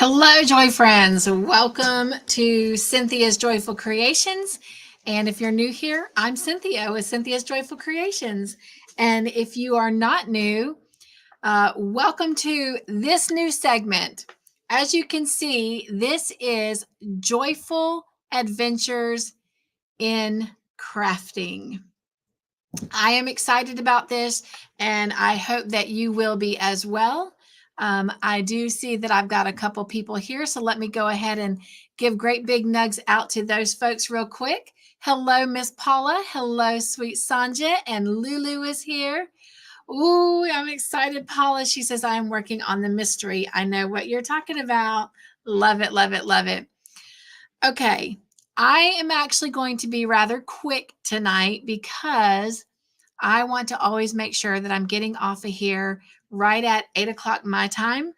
Hello, Joy friends. Welcome to Cynthia's Joyful Creations. And if you're new here, I'm Cynthia with Cynthia's Joyful Creations. And if you are not new, welcome to this new segment. As you can see, this is Joyful Adventures in Crafting. I am excited about this, and I hope that you will be as well. I do see that I've got a couple people here, so let me go ahead and give great big nugs out to those folks real quick. Hello, Miss Paula. Hello, sweet Sanja, and Lulu is here. Ooh, I'm excited, Paula. She says, I am working on the mystery. I know what you're talking about. Love it, love it, love it. Okay, I am actually going to be rather quick tonight because I want to always make sure that I'm getting off of here right at 8 o'clock my time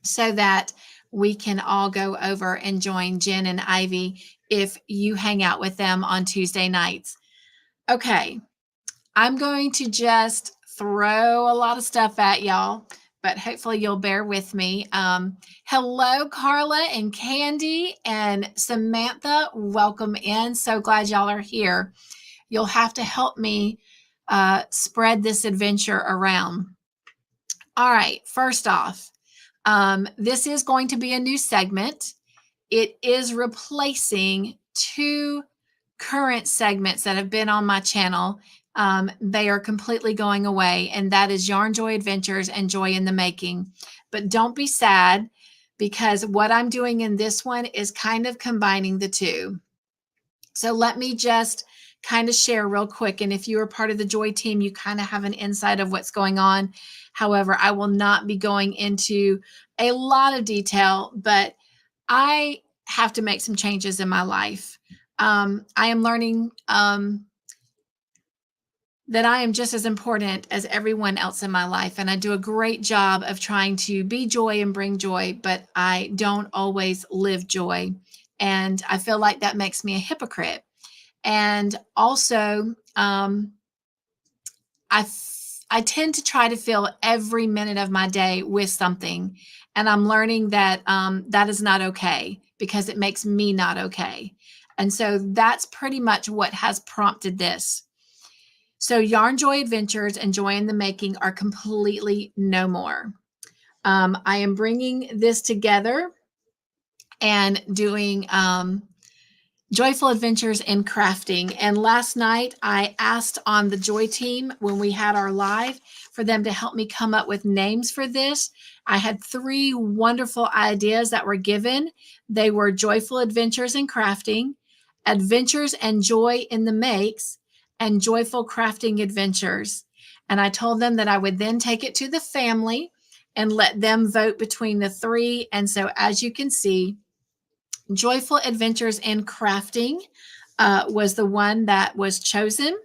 so that we can all go over and join Jen and Ivy if you hang out with them on Tuesday nights. Okay, I'm going to just throw a lot of stuff at y'all, but hopefully you'll bear with me. Hello, Carla and Candy and Samantha. Welcome in. So glad y'all are here. You'll have to help me spread this adventure around. All right, first off, this is going to be a new segment. It is replacing two current segments that have been on my channel. They are completely going away, and that is Yarn Joy Adventures and Joy in the Making. But don't be sad, because what I'm doing in this one is kind of combining the two. So let me just kind of share real quick. And if you are part of the Joy team, you kind of have an insight of what's going on. However, I will not be going into a lot of detail, but I have to make some changes in my life. I am learning that I am just as important as everyone else in my life. And I do a great job of trying to be joy and bring joy, but I don't always live joy. And I feel like that makes me a hypocrite. And also, I tend to try to fill every minute of my day with something. And I'm learning that that is not okay, because it makes me not okay. And so that's pretty much what has prompted this. So Yarn Joy Adventures and Joy in the Making are completely no more. I am bringing this together and doing Joyful Adventures in Crafting. And last night I asked on the Joy team when we had our live for them to help me come up with names for this. I had three wonderful ideas that were given. They were Joyful Adventures in Crafting, Adventures and Joy in the Makes, and Joyful Crafting Adventures. And I told them that I would then take it to the family and let them vote between the three. And so as you can see, Joyful Adventures in Crafting was the one that was chosen.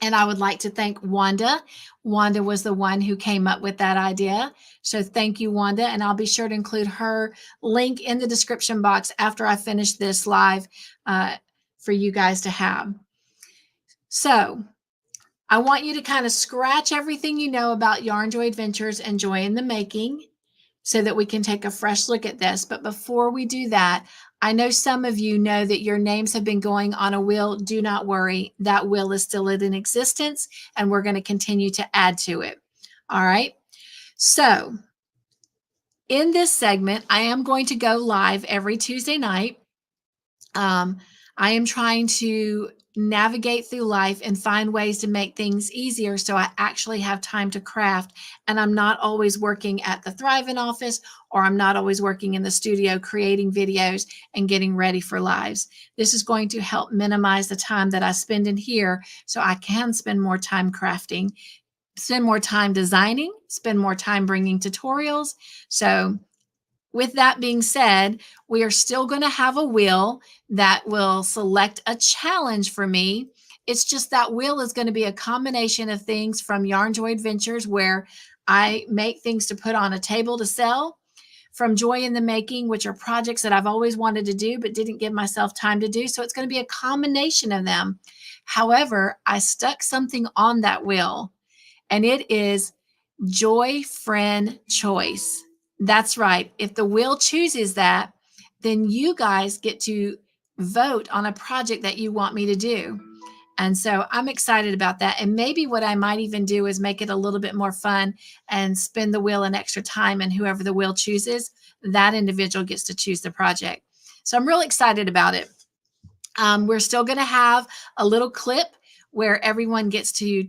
And I would like to thank Wanda. Wanda was the one who came up with that idea. So thank you, Wanda. And I'll be sure to include her link in the description box after I finish this live for you guys to have. So I want you to kind of scratch everything you know about Yarn Joy Adventures and Joy in the Making, so that we can take a fresh look at this. But before we do that, I know some of you know that your names have been going on a wheel. Do not worry. That wheel is still in existence, and we're going to continue to add to it. All right. So in this segment, I am going to go live every Tuesday night. I am trying to navigate through life and find ways to make things easier so I actually have time to craft, and I'm not always working at the Thriving office, or I'm not always working in the studio creating videos and getting ready for lives. This is going to help minimize the time that I spend in here so I can spend more time crafting, spend more time designing, spend more time bringing tutorials. So with that being said, we are still going to have a wheel that will select a challenge for me. It's just that wheel is going to be a combination of things from Yarn Joy Adventures, where I make things to put on a table to sell, from Joy in the Making, which are projects that I've always wanted to do but didn't give myself time to do. So it's going to be a combination of them. However, I stuck something on that wheel, and it is Joy Friend Choice. That's right. If the wheel chooses that, then you guys get to vote on a project that you want me to do. And so I'm excited about that. And maybe what I might even do is make it a little bit more fun and spin the wheel an extra time. And whoever the wheel chooses, that individual gets to choose the project. So I'm really excited about it. We're still going to have a little clip where everyone gets to,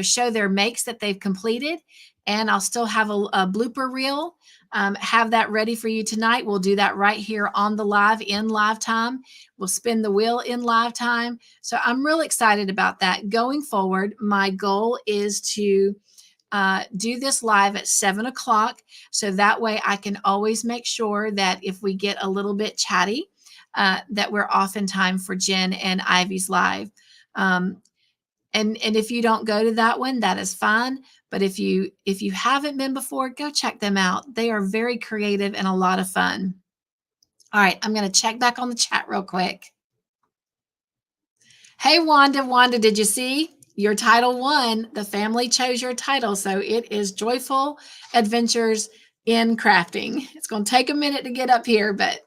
show their makes that they've completed. And I'll still have a blooper reel. Have that ready for you tonight. We'll do that right here on the live in live time. We'll spin the wheel in live time. So I'm really excited about that. Going forward, my goal is to do this live at 7 o'clock. So that way I can always make sure that if we get a little bit chatty, that we're off in time for Jen and Ivy's live. And if you don't go to that one, that is fine. But if you haven't been before, go check them out. They are very creative and a lot of fun. All right, I'm going to check back on the chat real quick. Hey, Wanda. Wanda, did you see? Your title won. The family chose your title. So it is Joyful Adventures in Crafting. It's going to take a minute to get up here, but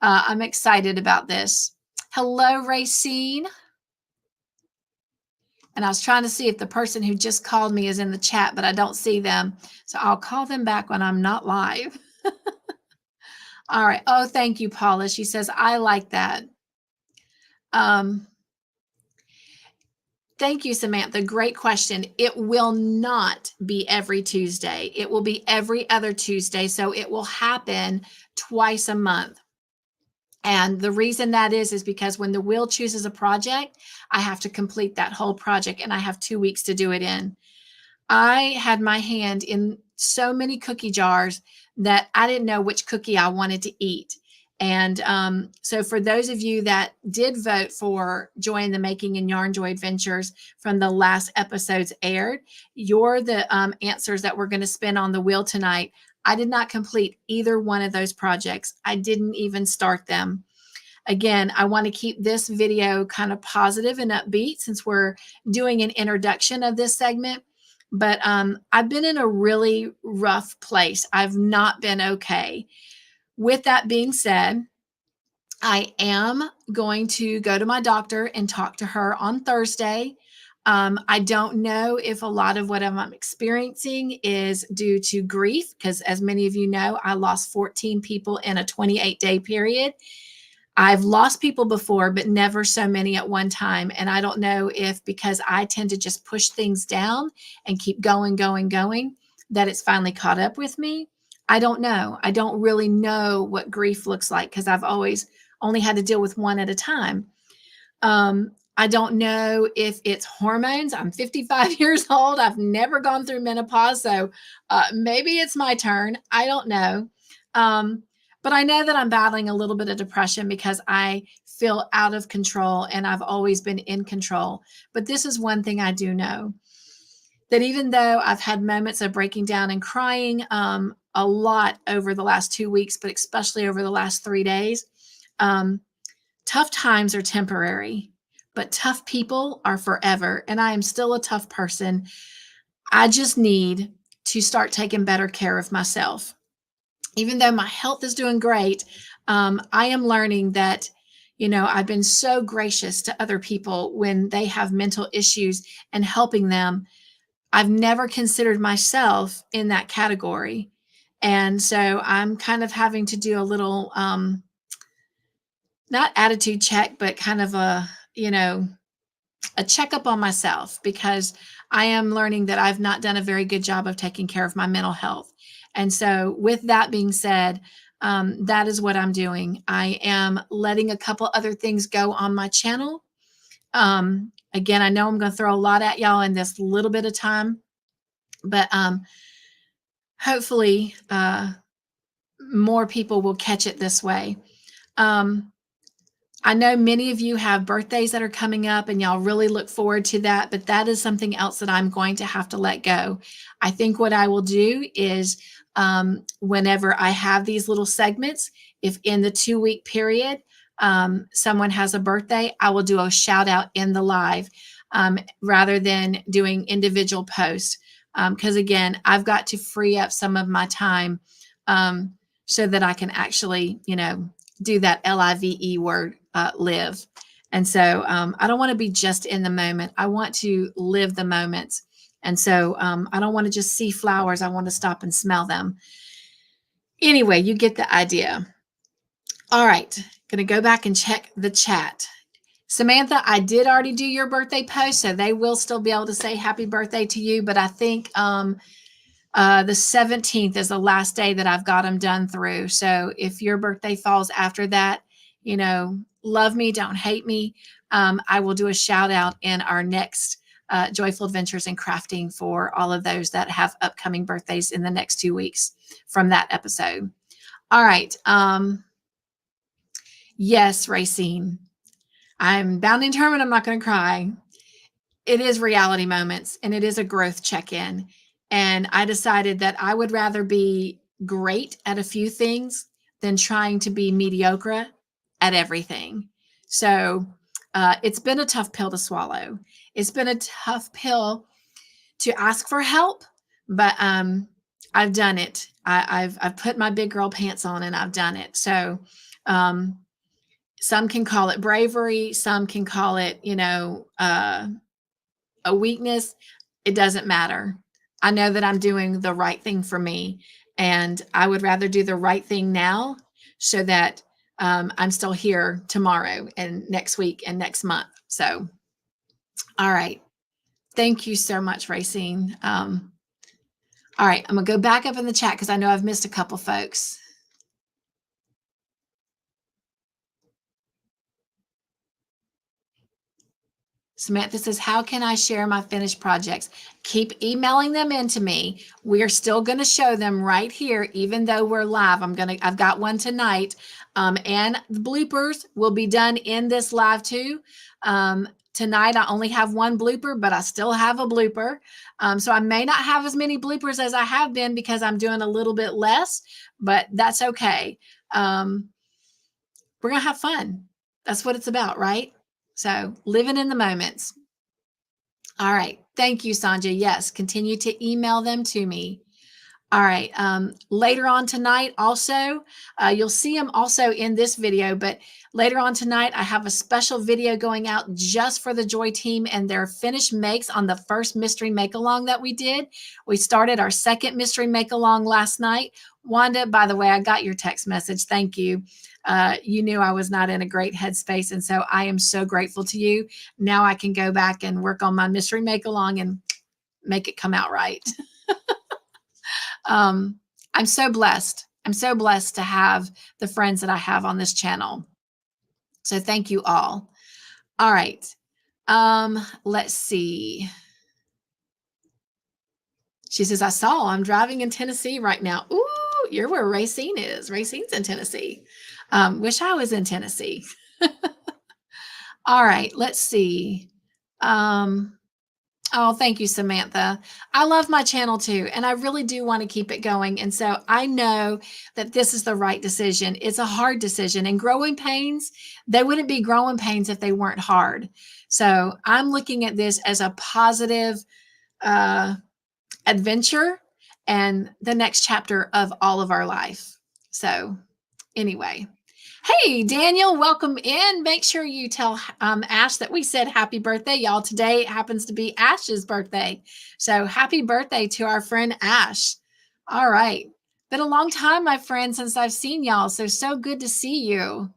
I'm excited about this. Hello, Racine. And I was trying to see if the person who just called me is in the chat, but I don't see them. So I'll call them back when I'm not live. All right. Oh, thank you, Paula. She says, I like that. Thank you, Samantha. Great question. It will not be every Tuesday. It will be every other Tuesday. So it will happen twice a month. And the reason that is because when the wheel chooses a project, I have to complete that whole project and I have 2 weeks to do it in. I had my hand in so many cookie jars that I didn't know which cookie I wanted to eat. And so for those of you that did vote for Joy in the Making and Yarn Joy Adventures from the last episodes aired, you're the answers that we're going to spin on the wheel tonight. I did not complete either one of those projects. I didn't even start them. Again, I want to keep this video kind of positive and upbeat since we're doing an introduction of this segment. But I've been in a really rough place. I've not been okay. With that being said, I am going to go to my doctor and talk to her on Thursday. I don't know if a lot of what I'm experiencing is due to grief, because as many of you know, I lost 14 people in a 28-day period. I've lost people before, but never so many at one time. And I don't know if because I tend to just push things down and keep going, that it's finally caught up with me. I don't know. I don't really know what grief looks like because I've always only had to deal with one at a time. I don't know if it's hormones. I'm 55 years old. I've never gone through menopause. So maybe it's my turn. I don't know. But I know that I'm battling a little bit of depression because I feel out of control and I've always been in control. But this is one thing I do know, that even though I've had moments of breaking down and crying a lot over the last 2 weeks, but especially over the last 3 days, tough times are temporary, but tough people are forever. And I am still a tough person. I just need to start taking better care of myself. Even though my health is doing great, I am learning that, I've been so gracious to other people when they have mental issues and helping them. I've never considered myself in that category. And so I'm kind of having to do a little, not attitude check, but kind of a checkup on myself, because I am learning that I've not done a very good job of taking care of my mental health. And so with that being said, that is what I'm doing. I am letting a couple other things go on my channel. Again, I know I'm going to throw a lot at y'all in this little bit of time, but hopefully more people will catch it this way. I know many of you have birthdays that are coming up and y'all really look forward to that, but that is something else that I'm going to have to let go. I think what I will do is whenever I have these little segments, if in the 2-week period, someone has a birthday, I will do a shout out in the live rather than doing individual posts. Because again, I've got to free up some of my time so that I can actually, do that LIVE word, live. And so I don't want to be just in the moment. I want to live the moments. And so I don't want to just see flowers. I want to stop and smell them. Anyway, you get the idea. All right, going to go back and check the chat. Samantha, I did already do your birthday post, so they will still be able to say happy birthday to you. But I think the 17th is the last day that I've got them done through. So if your birthday falls after that, love me, don't hate me. I will do a shout out in our next Joyful Adventures in Crafting for all of those that have upcoming birthdays in the next 2 weeks from that episode. All right. Yes, Racine. I'm bound and determined I'm not going to cry. It is reality moments and it is a growth check-in. And I decided that I would rather be great at a few things than trying to be mediocre at everything. So it's been a tough pill to swallow. It's been a tough pill to ask for help, but I've done it. I've put my big girl pants on and I've done it. So some can call it bravery. Some can call it, a weakness. It doesn't matter. I know that I'm doing the right thing for me, and I would rather do the right thing now so that I'm still here tomorrow and next week and next month. So, all right. Thank you so much, Racine. All right. I'm going to go back up in the chat because I know I've missed a couple folks. Samantha says, how can I share my finished projects? Keep emailing them into me. We're still going to show them right here, even though we're live. I've got one tonight. And the bloopers will be done in this live too. Tonight, I only have one blooper, but I still have a blooper. So I may not have as many bloopers as I have been because I'm doing a little bit less, but that's okay. We're going to have fun. That's what it's about, right? So living in the moments. All right. Thank you, Sanjay. Yes, continue to email them to me. All right. Later on tonight, also, you'll see them also in this video, but later on tonight, I have a special video going out just for the Joy team and their finished makes on the first mystery make-along that we did. We started our second mystery make-along last night. Wanda, by the way, I got your text message. Thank you. You knew I was not in a great headspace, and so I am so grateful to you. Now I can go back and work on my mystery make-along and make it come out right. I'm so blessed. I'm so blessed to have the friends that I have on this channel. So thank you all. All right. Let's see. She says, I'm driving in Tennessee right now. Ooh, you're where Racine is. Racine's in Tennessee. Wish I was in Tennessee. All right, let's see. Oh, thank you, Samantha. I love my channel too, and I really do want to keep it going. And so I know that this is the right decision. It's a hard decision, and growing pains, they wouldn't be growing pains if they weren't hard. So I'm looking at this as a positive adventure and the next chapter of all of our life. So anyway. Hey, Daniel, welcome in. Make sure you tell Ash that we said happy birthday, y'all. Today happens to be Ash's birthday. So happy birthday to our friend Ash. All right. Been a long time, my friend, since I've seen y'all. So good to see you.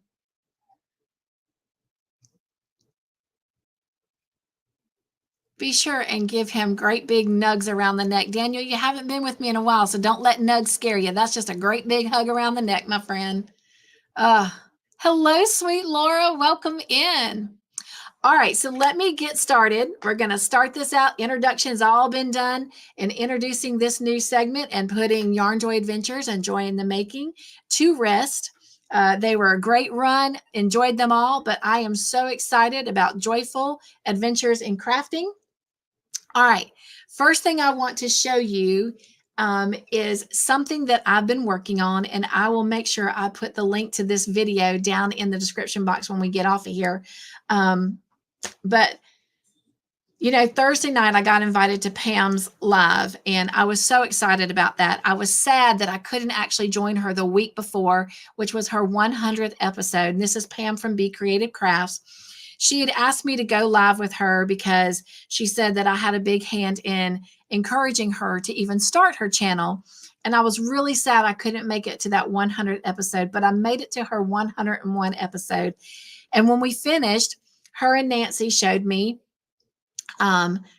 Be sure and give him great big nugs around the neck. Daniel, you haven't been with me in a while, so don't let nugs scare you. That's just a great big hug around the neck, my friend. Hello, sweet Laura. Welcome in. All right, so let me get started. We're going to start this out. Introductions all been done in introducing this new segment and putting Yarn Joy Adventures and Joy in the Making to rest. They were a great run, enjoyed them all, but I am so excited about Joyful Adventures in Crafting. All right, first thing I want to show you is something that I've been working on, and I will make sure I put the link to this video down in the description box when we get off of here. But You know, Thursday night, I got invited to Pam's live, and I was so excited about that. I was sad that I couldn't actually join her the week before, which was her 100th episode. And this is Pam from Be Creative Crafts. She had asked me to go live with her because she said that I had a big hand in encouraging her to even start her channel. And I was really sad I couldn't make it to that 100th episode, but I made it to her 101 episode. And when we finished, her and Nancy showed me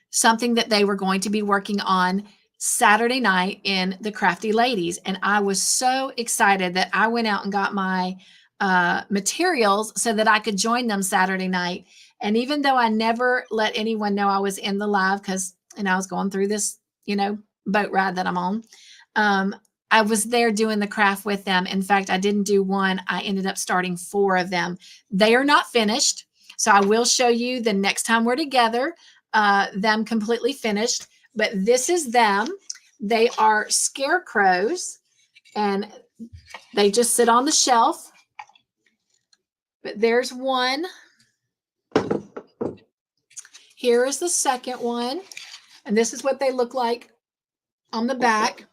something that they were going to be working on Saturday night in the Crafty Ladies. And I was so excited that I went out and got my materials so that I could join them Saturday night. And even though I never let anyone know I was in the live because, I was going through this, boat ride that I'm on, I was there doing the craft with them. In fact, I didn't do one. I ended up starting 4 of them. They are not finished. So I will show you the next time we're together, them completely finished. But this is them. They are Scarecrows, and they just sit on the shelf. But there's one. Here is the second one. And this is what they look like on the back.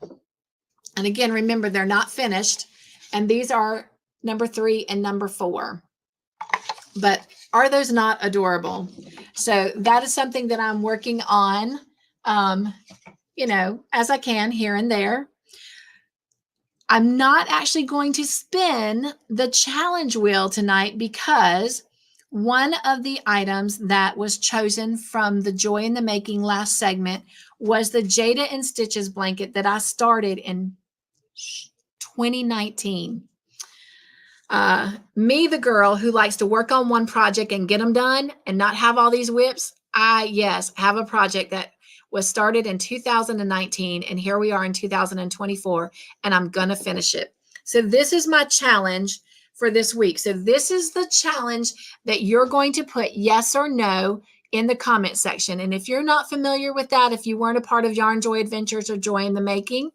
And again, remember, they're not finished. And these are number 3 and number 4. But are those not adorable? So that is something that I'm working on, as I can here and there. I'm not actually going to spin the challenge wheel tonight because one of the items that was chosen from the Joy in the Making last segment was the Jayda InStitches blanket that I started in 2019. Me, the girl who likes to work on one project and get them done and not have all these whips, I have a project that was started in 2019, and here we are in 2024, and I'm going to finish it. So this is my challenge for this week. So this is the challenge that you're going to put yes or no in the comment section. And if you're not familiar with that, if you weren't a part of Yarn Joy Adventures or Joy in the Making,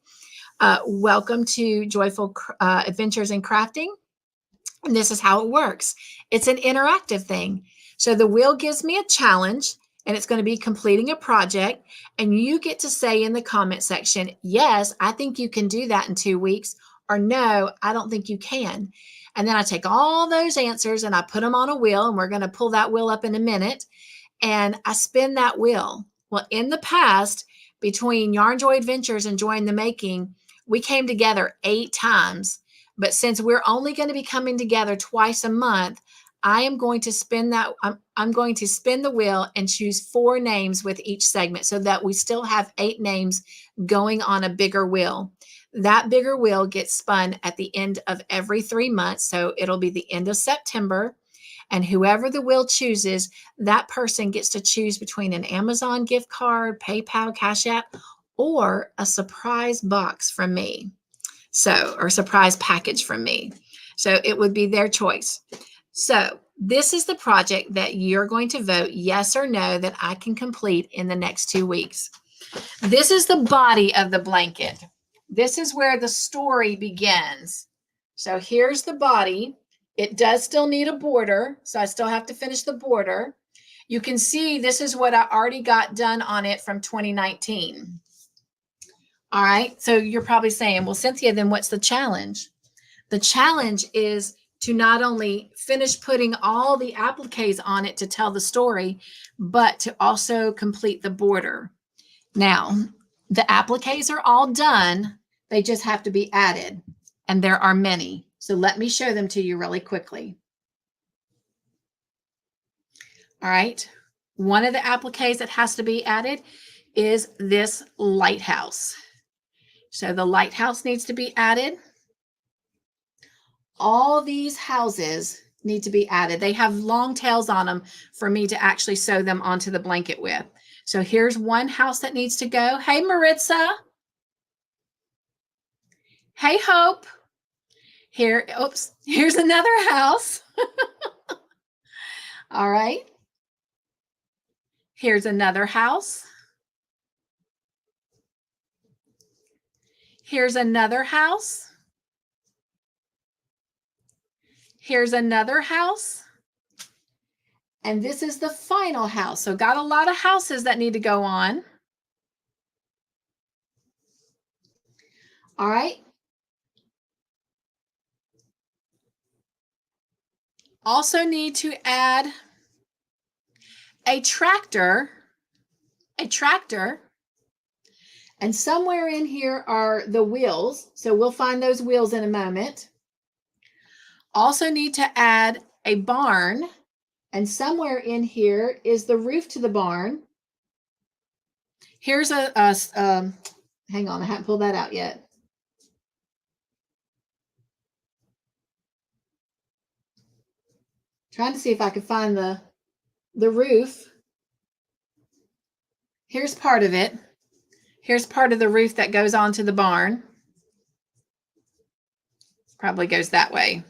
welcome to Joyful Adventures in Crafting. And this is how it works. It's an interactive thing. So the wheel gives me a challenge, and it's going to be completing a project. And you get to say in the comment section, yes, I think you can do that in 2 weeks, or no, I don't think you can. And then I take all those answers and I put them on a wheel, and we're going to pull that wheel up in a minute. And I spin that wheel. Well, in the past, between Yarn Joy Adventures and Joy in the Making, we came together 8 times. But since we're only going to be coming together twice a month, I am going to spin that. I'm going to spin the wheel and choose 4 names with each segment so that we still have 8 names going on a bigger wheel. That bigger wheel gets spun at the end of every 3 months. So it'll be the end of September. And whoever the wheel chooses, that person gets to choose between an Amazon gift card, PayPal, Cash App, or a surprise box from me. So, or surprise package from me. So it would be their choice. So this is the project that you're going to vote yes or no that I can complete in the next 2 weeks. This is the body of the blanket. This is where the story begins. So here's the body. It does still need a border, so I still have to finish the border. You can see this is what I already got done on it from 2019. All right, so you're probably saying, well, Cynthia, then what's the challenge? The challenge is to not only finish putting all the appliques on it to tell the story, but to also complete the border. Now, the appliques are all done. They just have to be added, and there are many. So let me show them to you really quickly. All right, one of the appliques that has to be added is this lighthouse. So the lighthouse needs to be added. All these houses need to be added. They have long tails on them for me to actually sew them onto the blanket with. So here's one house that needs to go. Hey, Maritza. Hey, Hope. Here, oops, here's another house. All right. Here's another house. Here's another house. Here's another house. And this is the final house. So got a lot of houses that need to go on. All right. Also need to add a tractor, and somewhere in here are the wheels. So we'll find those wheels in a moment. Also need to add a barn, and somewhere in here is the roof to the barn. Here's hang on, I haven't pulled that out yet. Trying to see if I can find the roof. Here's part of it. Here's part of the roof that goes onto the barn. Probably goes that way.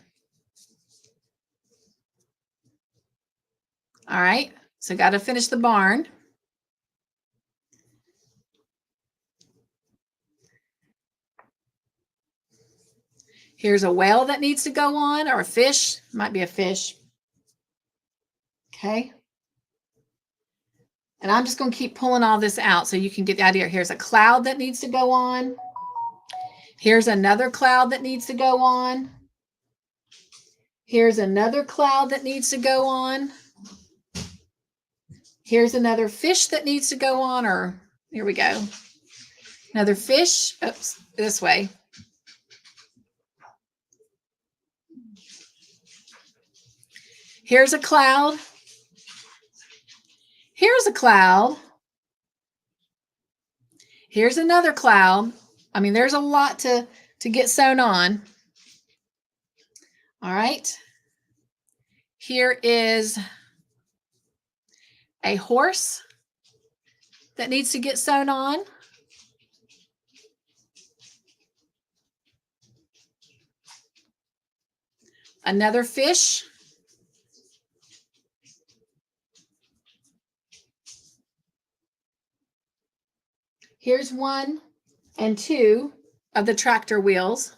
All right, so got to finish the barn. Here's a whale that needs to go on, or a fish. Might be a fish. Okay. And I'm just going to keep pulling all this out so you can get the idea. Here's a cloud that needs to go on. Here's another cloud that needs to go on. Here's another cloud that needs to go on. Here's another fish that needs to go on, or here we go. Another fish. Oops, this way. Here's a cloud. Here's a cloud. Here's another cloud. I mean, there's a lot to get sewn on. All right. Here is a horse that needs to get sewn on. Another fish. Here's 1 and 2 of the tractor wheels.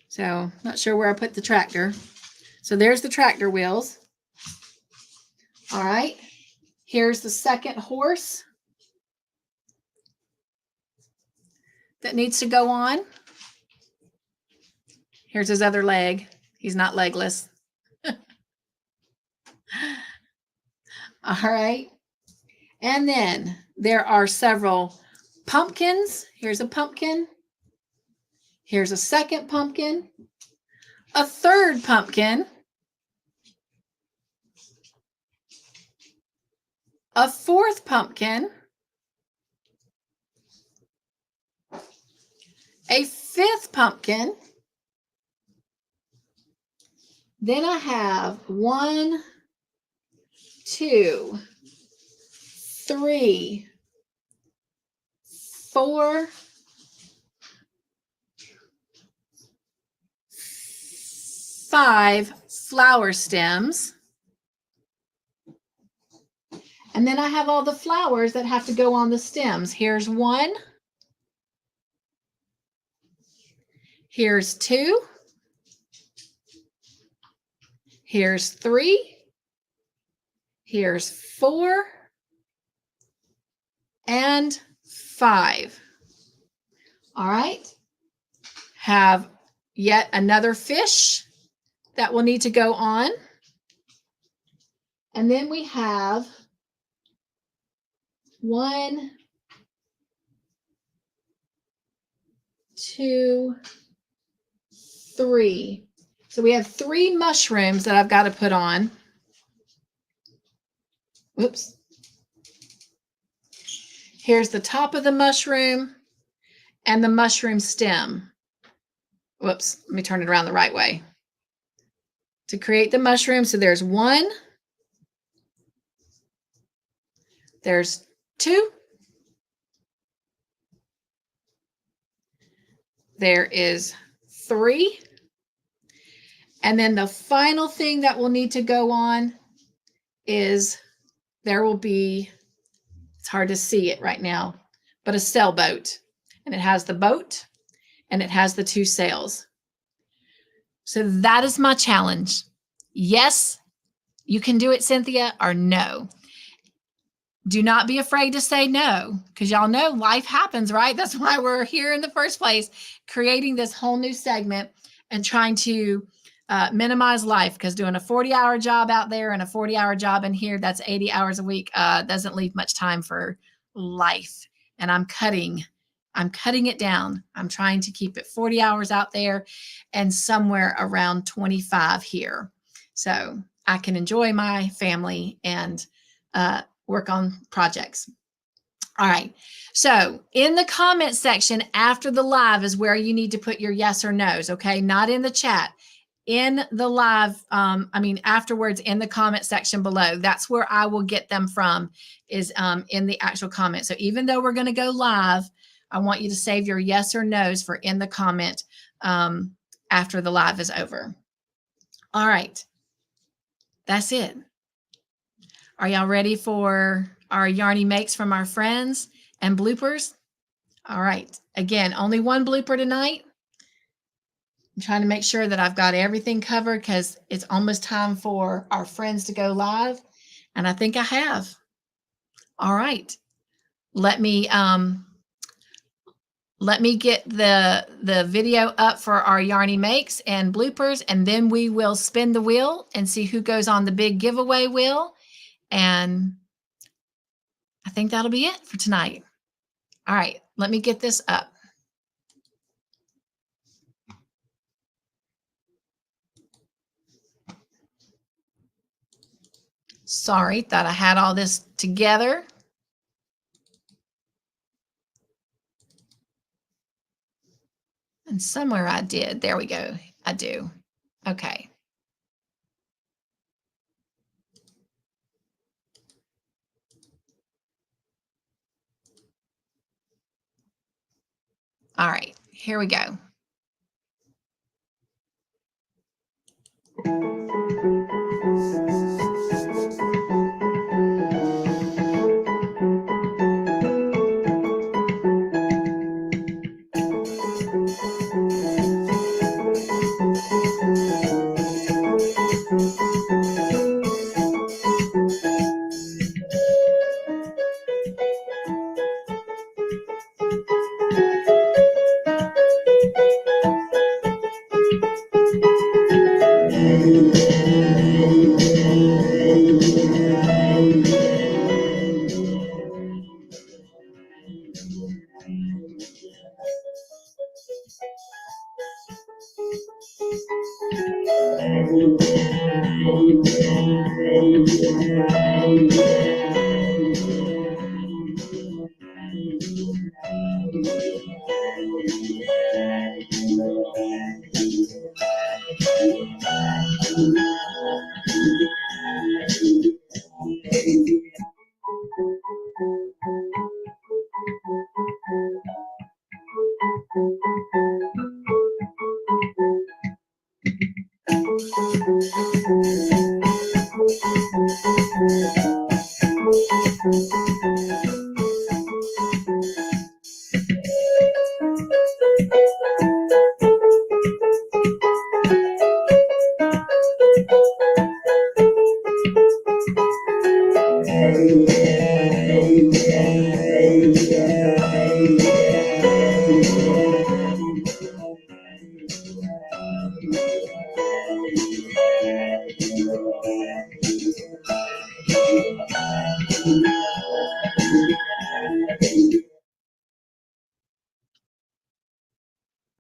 So not sure where I put the tractor. So there's the tractor wheels. All right. Here's the second horse that needs to go on. Here's his other leg. He's not legless. All right. And then there are several pumpkins. Here's a pumpkin. Here's a second pumpkin. A third pumpkin. A fourth pumpkin. A fifth pumpkin. Then I have 1, 2, 3, 4, 5 flower stems. And then I have all the flowers that have to go on the stems. Here's 1. Here's 2. Here's 3. Here's 4. And 5. All right. Have yet another fish that will need to go on. And then we have 1, 2, 3. So we have 3 mushrooms that I've got to put on. Whoops. Here's the top of the mushroom and the mushroom stem. Whoops, let me turn it around the right way. To create the mushroom, so there's 1, there's 2, there is 3, and then the final thing that will need to go on is there will be, it's hard to see it right now, but a sailboat. And it has the boat and it has the 2 sails. So that is my challenge. Yes, You can do it, Cynthia, or no. Do not be afraid to say no, because y'all know life happens, right? That's why we're here in the first place, creating this whole new segment and trying to minimize life, because doing a 40-hour job out there and a 40-hour job in here, that's 80 hours a week, doesn't leave much time for life. And I'm cutting it down. I'm trying to keep it 40 hours out there and somewhere around 25 here. So I can enjoy my family and work on projects. All right. So in the comment section after the live is where you need to put your yes or no's. Okay. Not in the chat, in the live. Afterwards in the comment section below. That's where I will get them from, is in the actual comment. So even though we're going to go live, I want you to save your yes or no's for in the comment after the live is over. All right. That's it. Are y'all ready for our Yarny Makes from our friends and bloopers? All right. Again, only one blooper tonight. I'm trying to make sure that I've got everything covered because it's almost time for our friends to go live. And I think I have. All right. Let me get the video up for our Yarny Makes and bloopers, and then we will spin the wheel and see who goes on the big giveaway wheel. And I think that'll be it for tonight. All right, let me get this up. Sorry, thought I had all this together. And somewhere I did. There we go. I do. Okay. All right, here we go.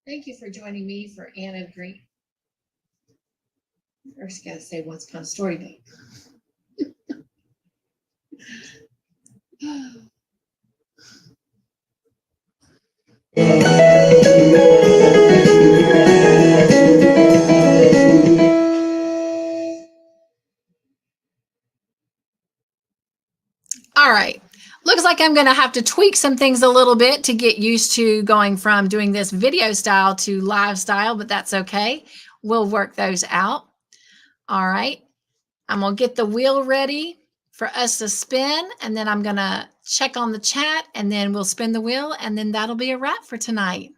Thank you for joining me for Anna Green. First, gotta say once upon a storybook. All right. Looks like I'm going to have to tweak some things a little bit to get used to going from doing this video style to live style, but that's okay. We'll work those out. All right. I'm going to get the wheel ready for us to spin, and then I'm going to check on the chat, and then we'll spin the wheel, and then that'll be a wrap for tonight.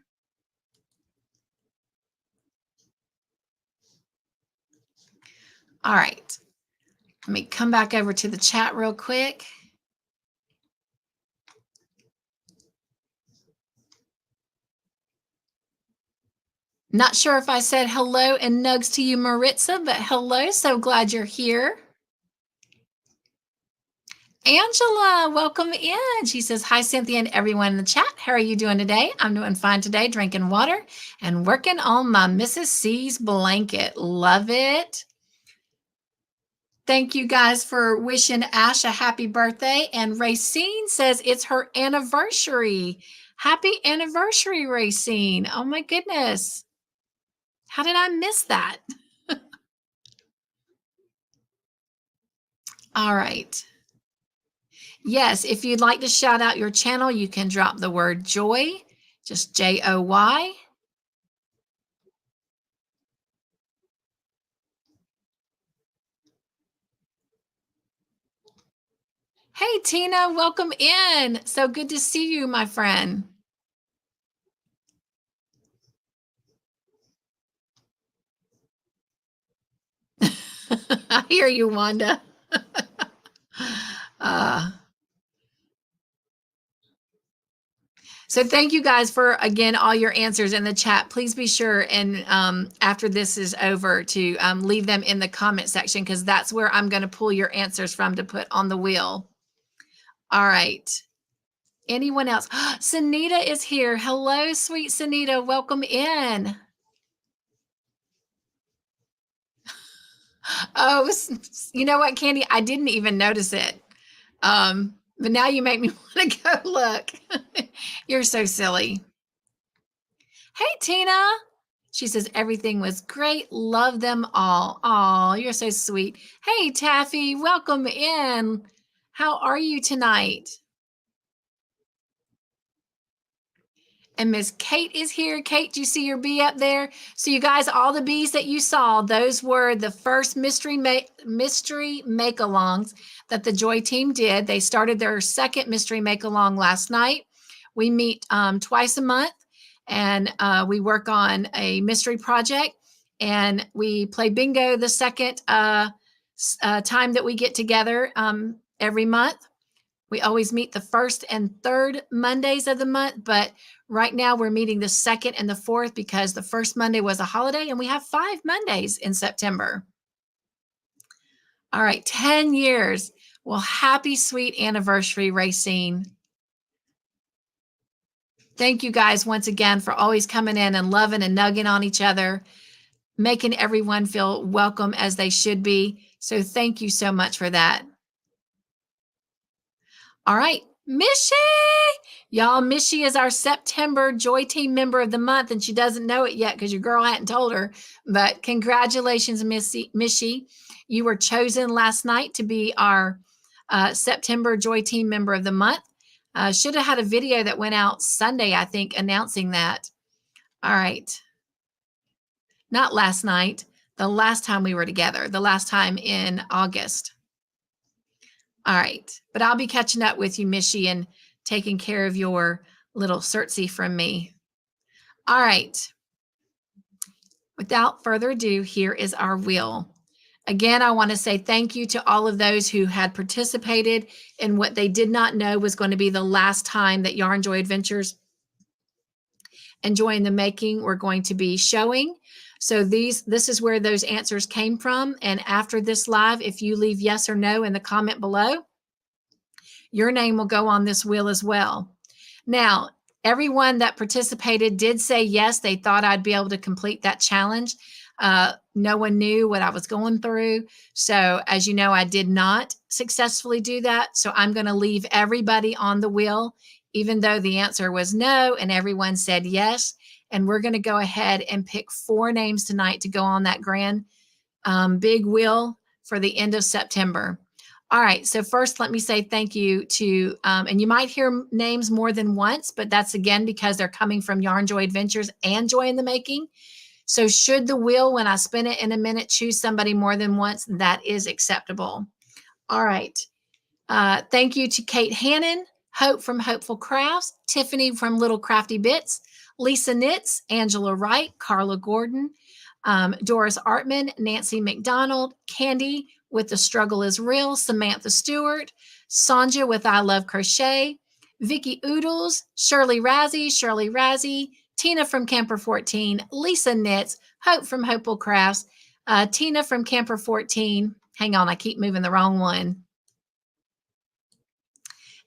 All right. Let me come back over to the chat real quick. Not sure if I said hello and nugs to you, Maritza, but hello. So glad you're here. Angela, welcome in. She says, hi, Cynthia and everyone in the chat. How are you doing today? I'm doing fine today, drinking water and working on my Mrs. C's blanket. Love it. Thank you guys for wishing Ash a happy birthday. And Racine says it's her anniversary. Happy anniversary, Racine. Oh my goodness. How did I miss that? All right. Yes, if you'd like to shout out your channel, you can drop the word joy, just Joy. Hey, Tina, welcome in. So good to see you, my friend. I hear you, Wanda. So thank you guys for, again, all your answers in the chat. Please be sure and after this is over to leave them in the comment section because that's where I'm going to pull your answers from to put on the wheel. All right. Anyone else? Sunita is here. Hello, sweet Sunita. Welcome in. Oh, you know what, Candy? I didn't even notice it. But now you make me want to go look. You're so silly. Hey, Tina. She says, everything was great. Love them all. Oh, you're so sweet. Hey, Taffy, welcome in. How are you tonight? And Miss Kate is here. Kate, do you see your bee up there? So you guys, all the bees that you saw, those were the first mystery make-alongs that the Joy team did. They started their second mystery make-along last night. We meet twice a month and we work on a mystery project and we play bingo the second time that we get together every month. We always meet the first and third Mondays of the month, but right now we're meeting the second and the fourth because the first Monday was a holiday and we have 5 Mondays in September. All right, 10 years. Well, happy sweet anniversary, Racine. Thank you guys once again for always coming in and loving and nugging on each other, making everyone feel welcome as they should be. So thank you so much for that. All right, Mishy. Y'all, Mishy is our September Joy Team member of the month, and she doesn't know it yet because your girl hadn't told her. But congratulations, Mishy. You were chosen last night to be our September Joy Team member of the month. Should have had a video that went out Sunday, I think, announcing that. All right. Not last night, the last time we were together, the last time in August. All right, but I'll be catching up with you, Mishy, and taking care of your little certsy from me. All right. Without further ado, here is our wheel. Again, I want to say thank you to all of those who had participated in what they did not know was going to be the last time that Yarn Joy Adventures and Joy in the Making were going to be showing. So this is where those answers came from. And after this live, if you leave yes or no in the comment below, your name will go on this wheel as well. Now, everyone that participated did say yes, they thought I'd be able to complete that challenge. No one knew what I was going through. So as you know, I did not successfully do that. So I'm going to leave everybody on the wheel, even though the answer was no and everyone said yes. And we're going to go ahead and pick 4 names tonight to go on that grand big wheel for the end of September. All right, so first let me say thank you to, and you might hear names more than once, but that's again because they're coming from Yarn Joy Adventures and Joy in the Making. So should the wheel, when I spin it in a minute, choose somebody more than once, that is acceptable. All right, thank you to Kate Hannon, Hope from Hopeful Crafts, Tiffany from Little Crafty Bits, Lisa Knits, Angela Wright, Carla Gordon, Doris Artman, Nancy McDonald, Candy with The Struggle is Real, Samantha Stewart, Sonja with I Love Crochet, Vicky Oodles, Shirley Razzie, Tina from Camper 14, Lisa Knits, Hope from Hopeful Crafts, Tina from Camper 14. Hang on, I keep moving the wrong one.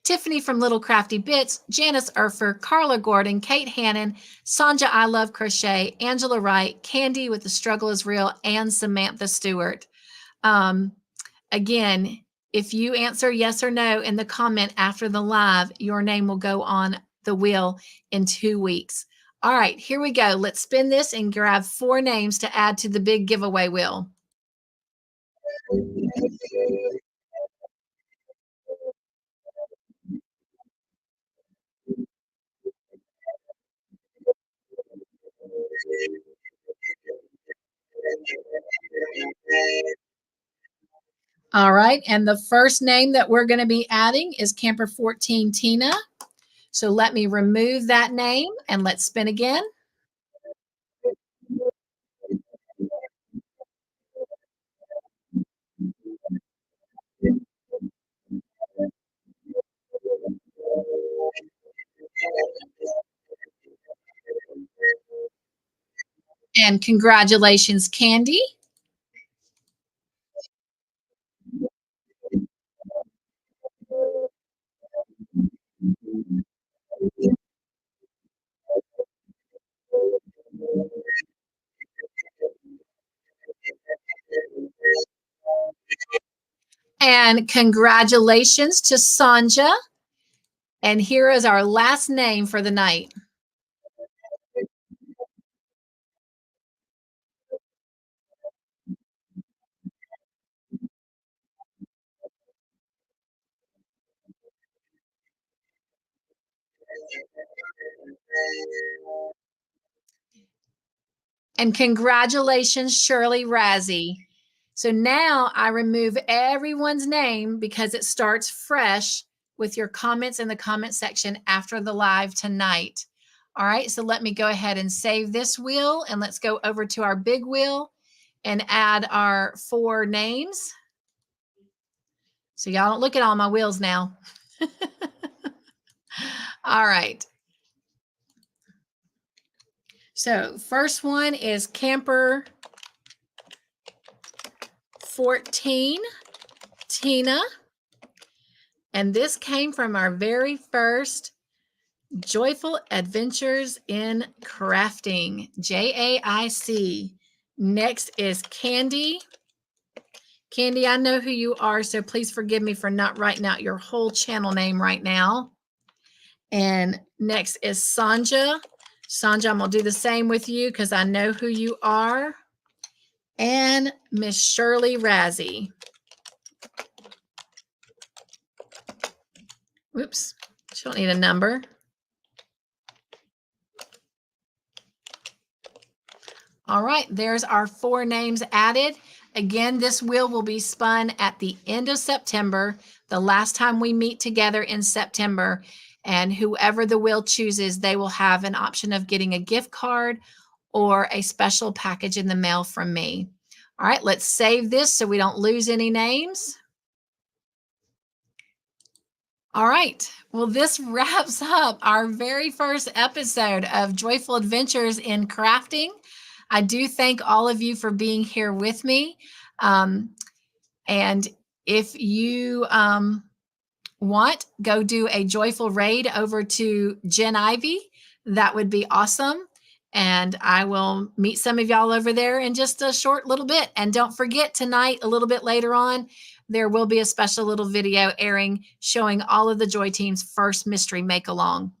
Tiffany from Little Crafty Bits, Janice Urfer, Carla Gordon, Kate Hannon, Sonja I Love Crochet, Angela Wright, Candy with The Struggle is Real, and Samantha Stewart. Again, if you answer yes or no in the comment after the live, your name will go on the wheel in 2 weeks. All right, here we go. Let's spin this and grab 4 names to add to the big giveaway wheel. All right, and the first name that we're going to be adding is Camper 14 Tina. So let me remove that name and let's spin again. And congratulations, Candy. And congratulations to Sonja. And here is our last name for the night. And congratulations, Shirley Razzie. So now I remove everyone's name because it starts fresh with your comments in the comment section after the live tonight. All right, so let me go ahead and save this wheel and let's go over to our big wheel and add our 4 names. So y'all don't look at all my wheels now. All right. So first one is Camper 14 Tina. And this came from our very first Joyful Adventures in Crafting, JAIC. Next is Candy. Candy, I know who you are, so please forgive me for not writing out your whole channel name right now. And next is Sonja. Sonja, I'm going to do the same with you because I know who you are. And Miss Shirley Razzie. Whoops, she don't need a number. All right, there's our 4 names added. Again, this wheel will be spun at the end of September, the last time we meet together in September. And whoever the wheel chooses, they will have an option of getting a gift card or a special package in the mail from me. All right, let's save this so we don't lose any names. All right, well, this wraps up our very first episode of Joyful Adventures in Crafting. I do thank all of you for being here with me. And if you want, go do a joyful raid over to Jen Ivy. That would be awesome. And I will meet some of y'all over there in just a short little bit. And don't forget, tonight, a little bit later on, there will be a special little video airing showing all of the Joy Team's first mystery make-along.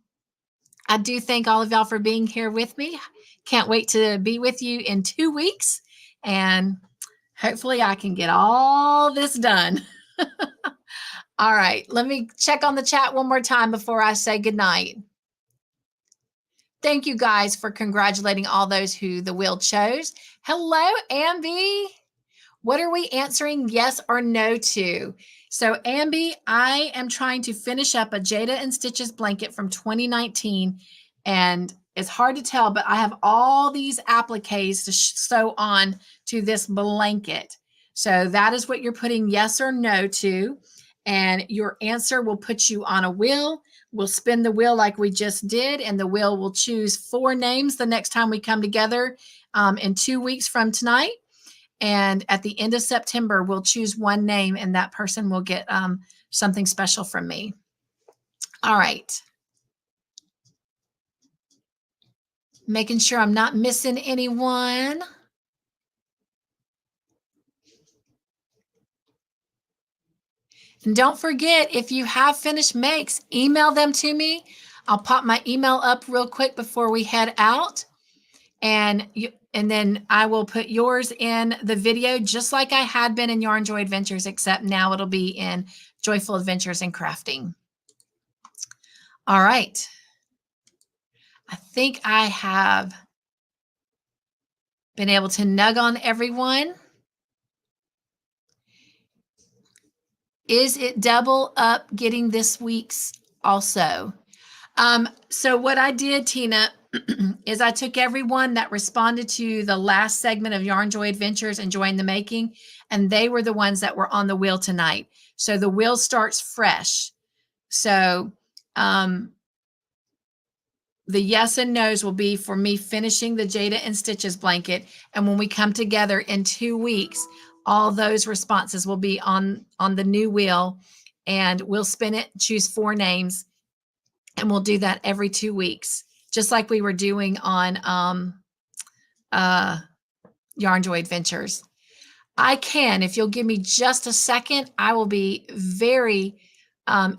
I do thank all of y'all for being here with me. Can't wait to be with you in 2 weeks. And hopefully I can get all this done. All right, let me check on the chat one more time before I say goodnight. Thank you guys for congratulating all those who the wheel chose. Hello, Amby. What are we answering yes or no to? So Amby, I am trying to finish up a Jayda InStitches blanket from 2019, and It's hard to tell, but I have all these appliques to sew on to this blanket. So that is what you're putting yes or no to. And your answer will put you on a wheel. We'll spin the wheel like we just did, and the wheel will choose 4 names the next time we come together in 2 weeks from tonight. And at the end of September, we'll choose 1 name, and that person will get something special from me. All right. Making sure I'm not missing anyone. And don't forget, if you have finished makes, email them to me. I'll pop my email up real quick before we head out. And then I will put yours in the video just like I had been in Yarn Joy Adventures, except now it'll be in Joyful Adventures in Crafting. All right. I think I have been able to nug on everyone. Is it double up getting this week's also? So what I did, Tina, is I took everyone that responded to the last segment of Yarn Joy Adventures, Enjoying the Making, and they were the ones that were on the wheel tonight. So the wheel starts fresh. So the yes and no's will be for me finishing the Jayda InStitches blanket. And when we come together in 2 weeks, all those responses will be on the new wheel, and we'll spin it, choose 4 names, and we'll do that every 2 weeks, just like we were doing on Yarn Joy Adventures. I can, if you'll give me just a second, I will be very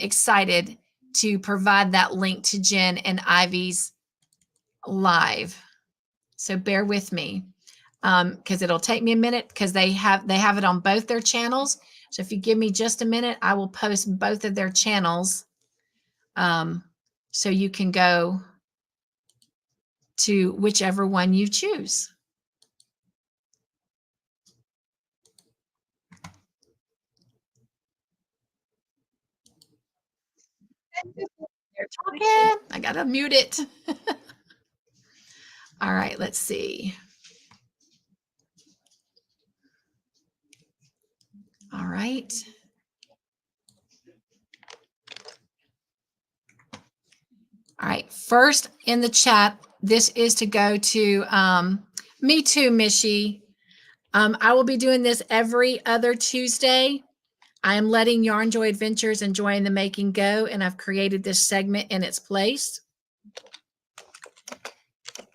excited to provide that link to Jen and Ivy's live. So bear with me, because it'll take me a minute, because they have it on both their channels. So if you give me just a minute, I will post both of their channels, so you can go to whichever one you choose. They're talking. I gotta mute it. All right, let's see. All right. All right, first in the chat, this is to go to Me Too, Mishy. I will be doing this every other Tuesday. I am letting Yarn Joy Adventures, Enjoying the Making go, and I've created this segment in its place.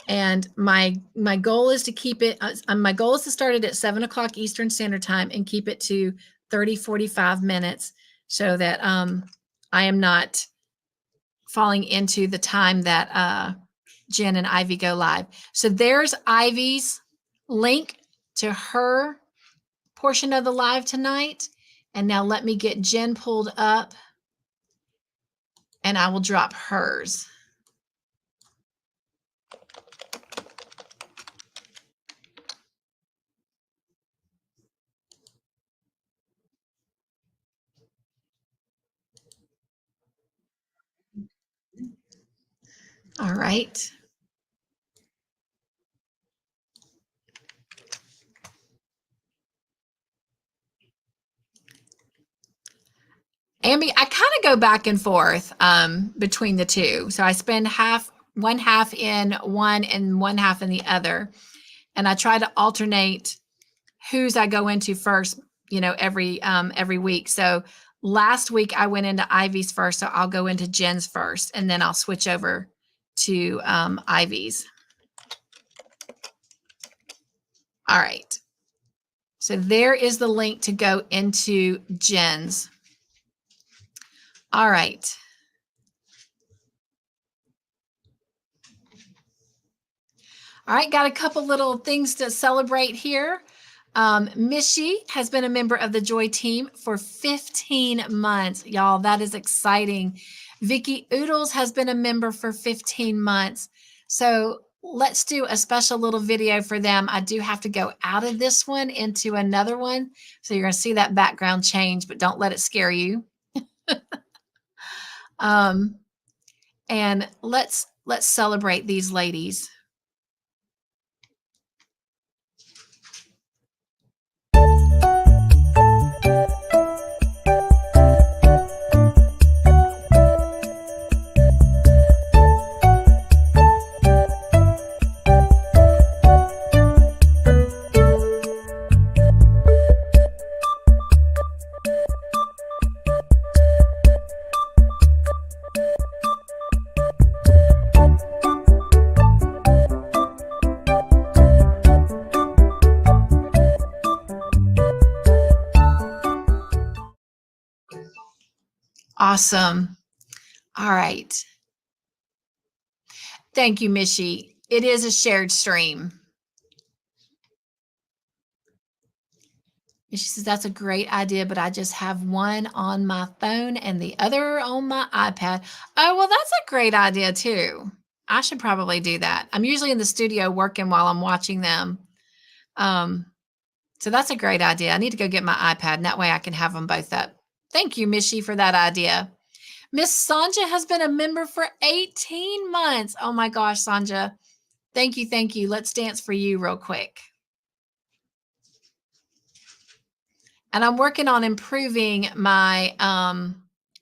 And my goal is to keep it, my goal is to start it at 7 o'clock Eastern Standard Time and keep it to 30-45 minutes, so that I am not falling into the time that Jen and Ivy go live. So there's Ivy's link to her portion of the live tonight. And now let me get Jen pulled up, and I will drop hers. All right. Amy, I kind of go back and forth between the two. So I spend one half in one and one half in the other. And I try to alternate whose I go into first, every week. So last week I went into Ivy's first, so I'll go into Jen's first, and then I'll switch over to Ivy's. All right. So there is the link to go into Jen's. All right. All right, got a couple little things to celebrate here. Mishy has been a member of the Joy team for 15 months. Y'all, that is exciting. Vicky Oodles has been a member for 15 months. So let's do a special little video for them. I do have to go out of this one into another one. So you're going to see that background change, but don't let it scare you. And let's let's celebrate these ladies. Awesome. All right. Thank you, Mishy. It is a shared stream. Mishy says, that's a great idea, but I just have one on my phone and the other on my iPad. Oh, well, that's a great idea too. I should probably do that. I'm usually in the studio working while I'm watching them. So that's a great idea. I need to go get my iPad, and that way I can have them both up. Thank you, Mishy, for that idea. Miss Sanja has been a member for 18 months. Oh my gosh, Sanja. Thank you, thank you. Let's dance for you real quick. And I'm working on improving my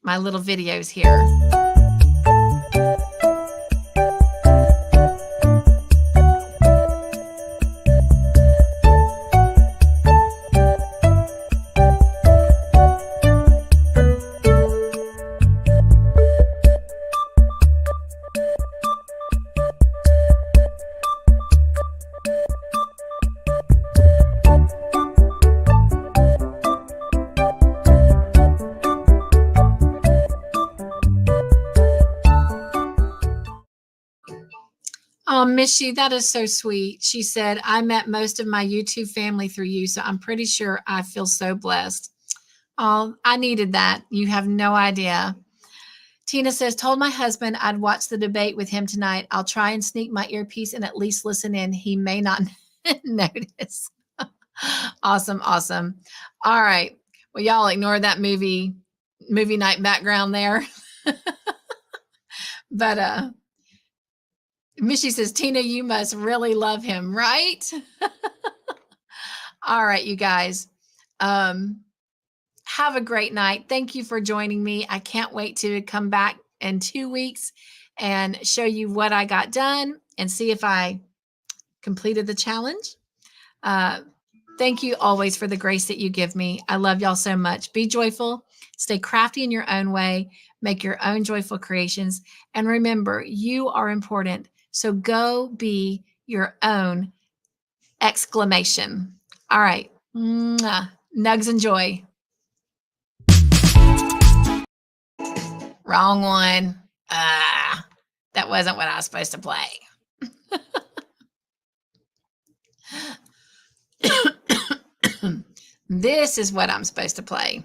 my little videos here. Oh, Mishy, that is so sweet. She said, I met most of my YouTube family through you, so I'm pretty sure I feel so blessed. Oh, I needed that. You have no idea. Tina says, told my husband I'd watch the debate with him tonight. I'll try and sneak my earpiece and at least listen in. He may not notice. Awesome, awesome. All right. Well, y'all ignore that movie night background there. But Mishy says, Tina, you must really love him, right? All right, you guys. Have a great night. Thank you for joining me. I can't wait to come back in 2 weeks and show you what I got done and see if I completed the challenge. Thank you always for the grace that you give me. I love y'all so much. Be joyful. Stay crafty in your own way. Make your own joyful creations. And remember, you are important. So go be your own exclamation. All right. Mwah. Nugs and joy. Wrong one. That wasn't what I was supposed to play. This is what I'm supposed to play.